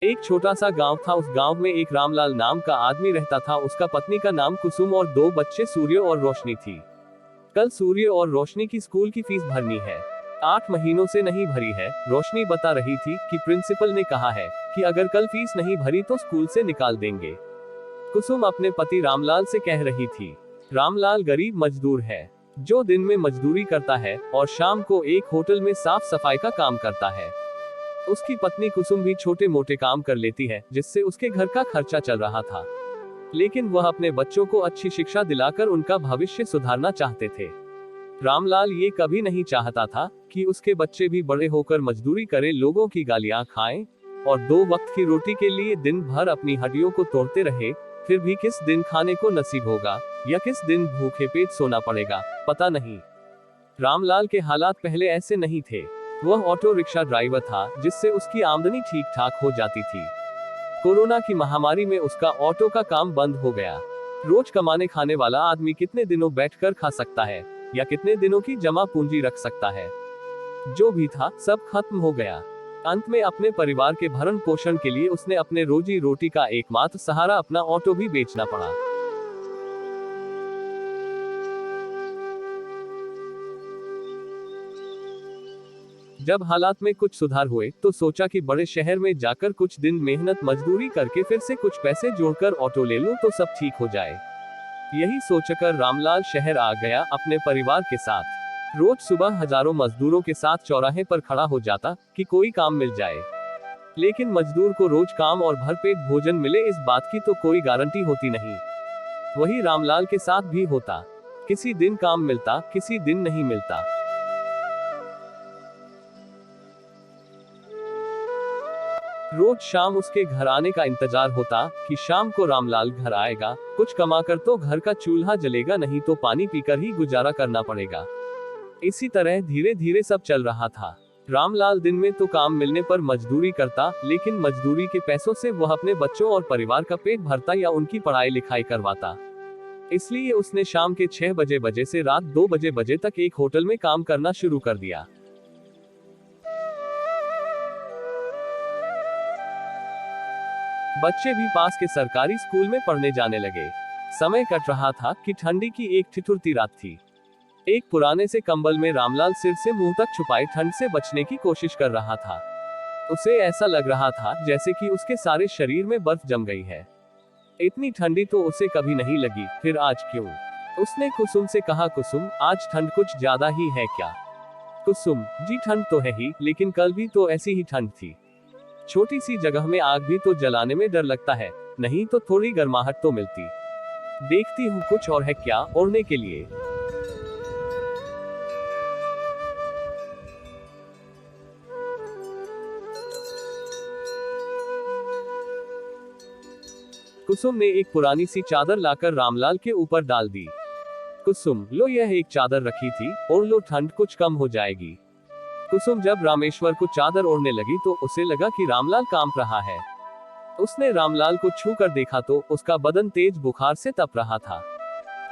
एक छोटा सा गांव था। उस गांव में एक रामलाल नाम का आदमी रहता था। उसका पत्नी का नाम कुसुम और दो बच्चे सूर्य और रोशनी थी। कल सूर्य और रोशनी की स्कूल की फीस भरनी है। 8 महीनों से नहीं भरी है। रोशनी बता रही थी कि प्रिंसिपल ने कहा है कि अगर कल फीस नहीं भरी तो स्कूल से निकाल देंगे। कुसुम अपने पति रामलाल से कह रही थी। रामलाल गरीब मजदूर है, जो दिन में मजदूरी करता है और शाम को एक होटल में साफ सफाई का काम करता है। उसकी पत्नी कुसुम भी छोटे मोटे काम कर लेती है, जिससे उसके घर का खर्चा चल रहा था। लेकिन वह अपने बच्चों को अच्छी शिक्षा दिलाकर उनका भविष्य सुधारना चाहते थे। रामलाल ये कभी नहीं चाहता था कि उसके बच्चे भी बड़े होकर मजदूरी करें, लोगों की गालियां खाएं और 2 वक्त की रोटी के लिए दिन भर अपनी हड्डियों को तोड़ते रहे। फिर भी किस दिन खाने को नसीब होगा या किस दिन भूखे पेट सोना पड़ेगा, पता नहीं। रामलाल के हालात पहले ऐसे नहीं थे। वह ऑटो रिक्शा ड्राइवर था, जिससे उसकी आमदनी ठीक ठाक हो जाती थी। कोरोना की महामारी में उसका ऑटो का काम बंद हो गया। रोज कमाने खाने वाला आदमी कितने दिनों बैठकर खा सकता है या कितने दिनों की जमा पूंजी रख सकता है। जो भी था सब खत्म हो गया। अंत में अपने परिवार के भरण पोषण के लिए उसने अपने रोजी रोटी का एकमात्र सहारा अपना ऑटो भी बेचना पड़ा। जब हालात में कुछ सुधार हुए तो सोचा कि बड़े शहर में जाकर कुछ दिन मेहनत मजदूरी करके फिर से कुछ पैसे जोड़कर ऑटो ले लूं तो सब ठीक हो जाए। यही सोचकर रामलाल शहर आ गया अपने परिवार के साथ। रोज सुबह हजारों मजदूरों के साथ चौराहे पर खड़ा हो जाता कि कोई काम मिल जाए। लेकिन मजदूर को रोज काम और भरपेट भोजन मिले, इस बात की तो कोई गारंटी होती नहीं। वही रामलाल के साथ भी होता। किसी दिन काम मिलता, किसी दिन नहीं मिलता। रोज शाम उसके घर आने का इंतजार होता कि शाम को रामलाल घर आएगा। कुछ कमाकर तो घर का चूल्हा जलेगा, नहीं तो पानी पीकर ही गुजारा करना पड़ेगा। इसी तरह धीरे धीरे सब चल रहा था। रामलाल दिन में तो काम मिलने पर मजदूरी करता, लेकिन मजदूरी के पैसों से वह अपने बच्चों और परिवार का पेट भरता या उनकी पढ़ाई लिखाई करवाता। इसलिए उसने शाम के 6 बजे से रात 2 बजे तक एक होटल में काम करना शुरू कर दिया। बच्चे भी पास के सरकारी स्कूल में पढ़ने जाने लगे। समय कट रहा था कि ठंडी की एक ठिठुरती रात थी। एक पुराने से कंबल में रामलाल सिर से मुंह तक छुपाए ठंड से बचने की कोशिश कर रहा था। उसे ऐसा लग रहा था जैसे कि उसके सारे शरीर में बर्फ जम गई है। इतनी ठंडी तो उसे कभी नहीं लगी, फिर आज क्यों? उसने कुसुम से कहा, कुसुम, आज ठंड कुछ ज्यादा ही है क्या? कुसुम, जी ठंड तो है ही, लेकिन कल भी तो ऐसी ही ठंड थी। छोटी सी जगह में आग भी तो जलाने में डर लगता है, नहीं तो थोड़ी गर्माहट तो मिलती। देखती हूँ कुछ और है क्या ओढ़ने के लिए। कुसुम ने एक पुरानी सी चादर लाकर रामलाल के ऊपर डाल दी। कुसुम, लो, यह एक चादर रखी थी, ओढ़ लो, ठंड कुछ कम हो जाएगी। कुसुम जब रामेश्वर को चादर ओढ़ने लगी तो उसे लगा कि रामलाल कांप रहा है। उसने रामलाल को छू कर देखा तो उसका बदन तेज बुखार से तप रहा था।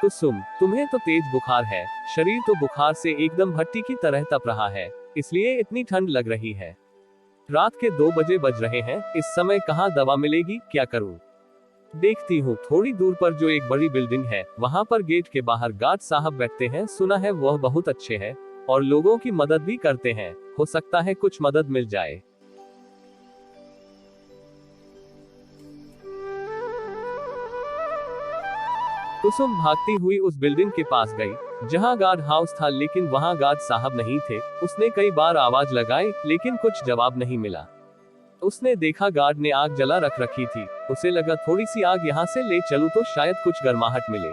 कुसुम, तुम्हें तो तेज बुखार है, शरीर तो बुखार से एकदम भट्टी की तरह तप रहा है, इसलिए इतनी ठंड लग रही है। रात के 2 बजे बज रहे हैं, इस समय कहाँ दवा मिलेगी, क्या करूं? देखती हूँ थोड़ी दूर पर जो एक बड़ी बिल्डिंग है, वहां पर गेट के बाहर गार्ड साहब बैठते हैं, सुना है वह बहुत अच्छे हैं और लोगों की मदद भी करते हैं, हो सकता है कुछ मदद मिल जाए। कुसुम भागती हुई उस बिल्डिंग के पास गई जहां गार्ड हाउस था, लेकिन वहां गार्ड साहब नहीं थे। उसने कई बार आवाज लगाई, लेकिन कुछ जवाब नहीं मिला। उसने देखा गार्ड ने आग जला रख रखी थी। उसे लगा थोड़ी सी आग यहाँ से ले चलूं तो शायद कुछ गर्माहट मिले।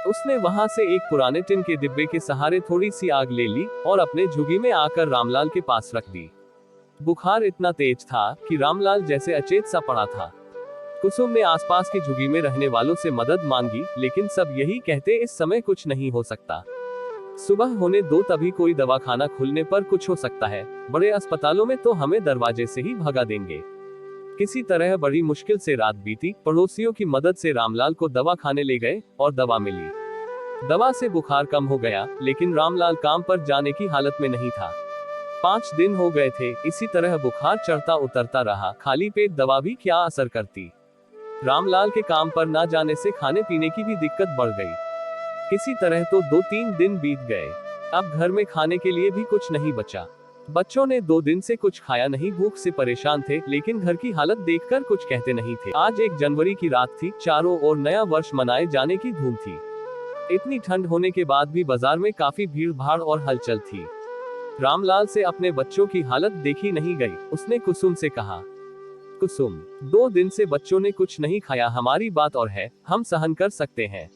उसने वहां से एक पुराने टिन के डिब्बे के सहारे थोड़ी सी आग ले ली और अपने झुग्गी में आकर रामलाल के पास रख दी। बुखार इतना तेज था कि रामलाल जैसे अचेत सा पड़ा था। कुसुम ने आसपास की झुग्गी में रहने वालों से मदद मांगी, लेकिन सब यही कहते, इस समय कुछ नहीं हो सकता। सुबह होने दो, तभी कोई दवाखाना खुलने पर कुछ हो सकता है, बड़े अस्पतालों में तो हमें दरवाजे से ही भगा देंगे। किसी तरह बड़ी मुश्किल से रात बीती। पड़ोसियों की मदद से रामलाल को दवा खाने ले गए और दवा मिली। दवा से बुखार कम हो गया, लेकिन रामलाल काम पर जाने की हालत में नहीं था। 5 दिन हो गए थे, इसी तरह बुखार चढ़ता उतरता रहा, खाली पेट दवा भी क्या असर करती। रामलाल के काम पर ना जाने से खाने पीने की भी दिक्कत बढ़ गई। किसी तरह तो 2-3 दिन बीत गए। अब घर में खाने के लिए भी कुछ नहीं बचा। बच्चों ने 2 दिन से कुछ खाया नहीं, भूख से परेशान थे, लेकिन घर की हालत देखकर कुछ कहते नहीं थे। आज 1 जनवरी की रात थी, चारों ओर नया वर्ष मनाए जाने की धूम थी। इतनी ठंड होने के बाद भी बाजार में काफी भीड़ भाड़ और हलचल थी। रामलाल से अपने बच्चों की हालत देखी नहीं गई। उसने कुसुम से कहा, कुसुम, 2 दिन से बच्चों ने कुछ नहीं खाया, हमारी बात और है, हम सहन कर सकते हैं,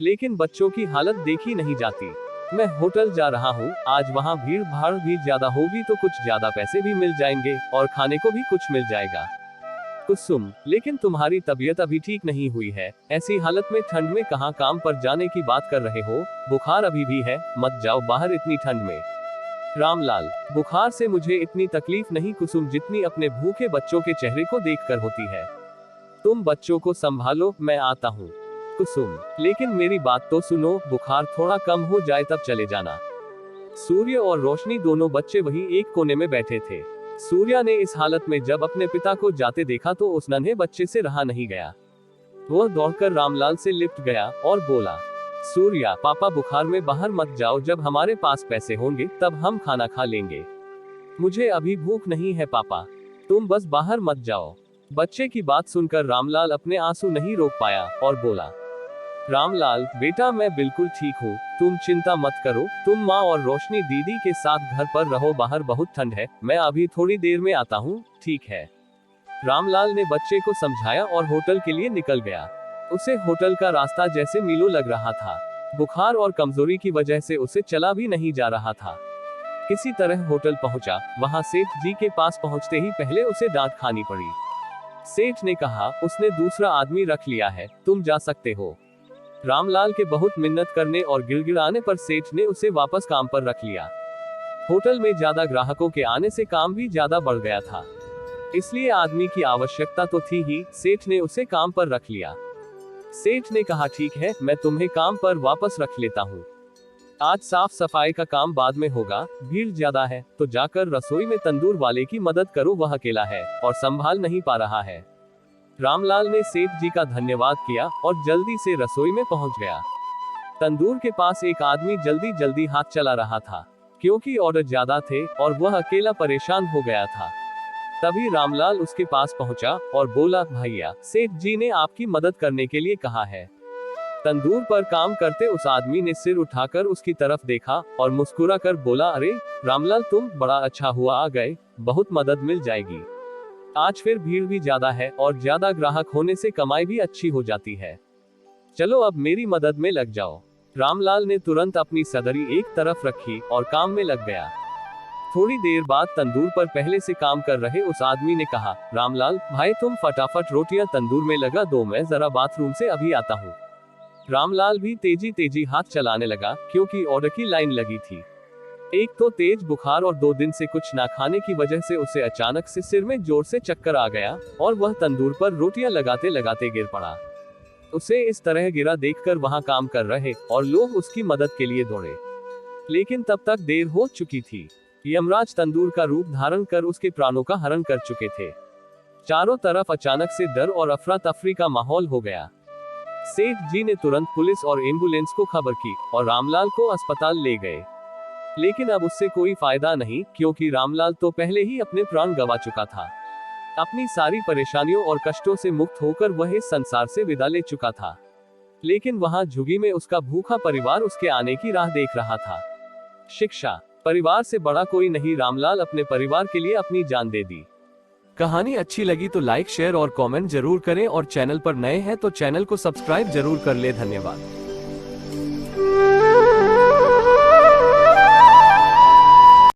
लेकिन बच्चों की हालत देखी नहीं जाती। मैं होटल जा रहा हूँ, आज वहाँ भीड़ भाड़ भी ज्यादा होगी तो कुछ ज्यादा पैसे भी मिल जाएंगे और खाने को भी कुछ मिल जाएगा। कुसुम, लेकिन तुम्हारी तबीयत अभी ठीक नहीं हुई है, ऐसी हालत में ठंड में कहाँ काम पर जाने की बात कर रहे हो, बुखार अभी भी है, मत जाओ बाहर इतनी ठंड में। रामलाल, बुखार से मुझे इतनी तकलीफ नहीं कुसुम, जितनी अपने भूखे बच्चों के चेहरे को देखकर होती है। तुम बच्चों को संभालो, मैं आता हूँ। कुसुम, लेकिन मेरी बात तो सुनो, बुखार थोड़ा कम हो जाए तब चले जाना। सूर्य और रोशनी दोनों बच्चे वही एक कोने में बैठे थे। सूर्या ने इस हालत में जब अपने पिता को जाते देखा तो उस नन्हे बच्चे से रहा नहीं गया। वह दौड़कर रामलाल से लिपट गया और बोला, सूर्या, पापा बुखार में बाहर मत जाओ, जब हमारे पास पैसे होंगे तब हम खाना खा लेंगे। मुझे अभी भूख नहीं है पापा, तुम बस बाहर मत जाओ। बच्चे की बात सुनकर रामलाल अपने आंसू नहीं रोक पाया और बोला, रामलाल बेटा, मैं बिल्कुल ठीक हूँ, तुम चिंता मत करो, तुम माँ और रोशनी दीदी के साथ घर पर रहो, बाहर बहुत ठंड है, मैं अभी थोड़ी देर में आता हूँ, ठीक है। रामलाल ने बच्चे को समझाया और होटल के लिए निकल गया। उसे होटल का रास्ता जैसे मीलों लग रहा था। बुखार और कमजोरी की वजह से उसे चला भी नहीं जा रहा था। किसी तरह होटल पहुंचा। वहां सेठ जी के पास पहुंचते ही पहले उसे डांट खानी पड़ी। सेठ ने कहा, उसने दूसरा आदमी रख लिया है, तुम जा सकते हो। रामलाल के बहुत मिन्नत करने और गिड़गिड़ाने पर सेठ ने उसे वापस काम पर रख लिया। होटल में ज्यादा ग्राहकों के आने से काम भी ज्यादा बढ़ गया था, इसलिए आदमी की आवश्यकता तो थी ही, सेठ ने उसे काम पर रख लिया। सेठ ने कहा, ठीक है, मैं तुम्हें काम पर वापस रख लेता हूँ। आज साफ सफाई का काम बाद में होगा, भीड़ ज्यादा है तो जाकर रसोई में तंदूर वाले की मदद करो, वह अकेला है और संभाल नहीं पा रहा है। रामलाल ने सेठ जी का धन्यवाद किया और जल्दी से रसोई में पहुंच गया। तंदूर के पास एक आदमी जल्दी जल्दी हाथ चला रहा था, क्योंकि ऑर्डर ज्यादा थे और वह अकेला परेशान हो गया था। तभी रामलाल उसके पास पहुंचा और बोला, भैया, सेठ जी ने आपकी मदद करने के लिए कहा है। तंदूर पर काम करते उस आदमी ने सिर उठाकर उसकी तरफ देखा और मुस्कुरा कर बोला, अरे रामलाल, तुम, बड़ा अच्छा हुआ आ गए, बहुत मदद मिल जाएगी। आज फिर भीड़ भी ज्यादा है और ज्यादा ग्राहक होने से कमाई भी अच्छी हो जाती है, चलो अब मेरी मदद में लग जाओ। रामलाल ने तुरंत अपनी सदरी एक तरफ रखी और काम में लग गया। थोड़ी देर बाद तंदूर पर पहले से काम कर रहे उस आदमी ने कहा, रामलाल भाई, तुम फटाफट रोटियां तंदूर में लगा दो, मैं जरा बाथरूम से अभी आता हूँ। रामलाल भी तेजी तेजी हाथ चलाने लगा, क्योंकि ऑर्डर की लाइन लगी थी। एक तो तेज बुखार और 2 दिन से कुछ ना खाने की वजह से उसे अचानक से सिर में जोर से चक्कर आ गया और वह तंदूर पर रोटियां लगाते लगाते गिर पड़ा। उसे इस तरह गिरा देखकर वहां काम कर रहे और लोग उसकी मदद के लिए दौड़े, लेकिन तब तक देर हो चुकी थी। यमराज तंदूर का रूप धारण कर उसके प्राणों का हरण कर चुके थे। चारों तरफ अचानक से डर और अफरा तफरी का माहौल हो गया। सेठ जी ने तुरंत पुलिस और एम्बुलेंस को खबर की और रामलाल को अस्पताल ले गए, लेकिन अब उससे कोई फायदा नहीं, क्योंकि रामलाल तो पहले ही अपने प्राण गंवा चुका था। अपनी सारी परेशानियों और कष्टों से मुक्त होकर वह इस संसार से विदा ले चुका था, लेकिन वहां झुग्गी में उसका भूखा परिवार उसके आने की राह देख रहा था। शिक्षा, परिवार से बड़ा कोई नहीं, रामलाल अपने परिवार के लिए अपनी जान दे दी। कहानी अच्छी लगी तो लाइक, शेयर और कमेंट जरूर करें और चैनल पर नए हैं तो चैनल को सब्सक्राइब जरूर कर ले। धन्यवाद।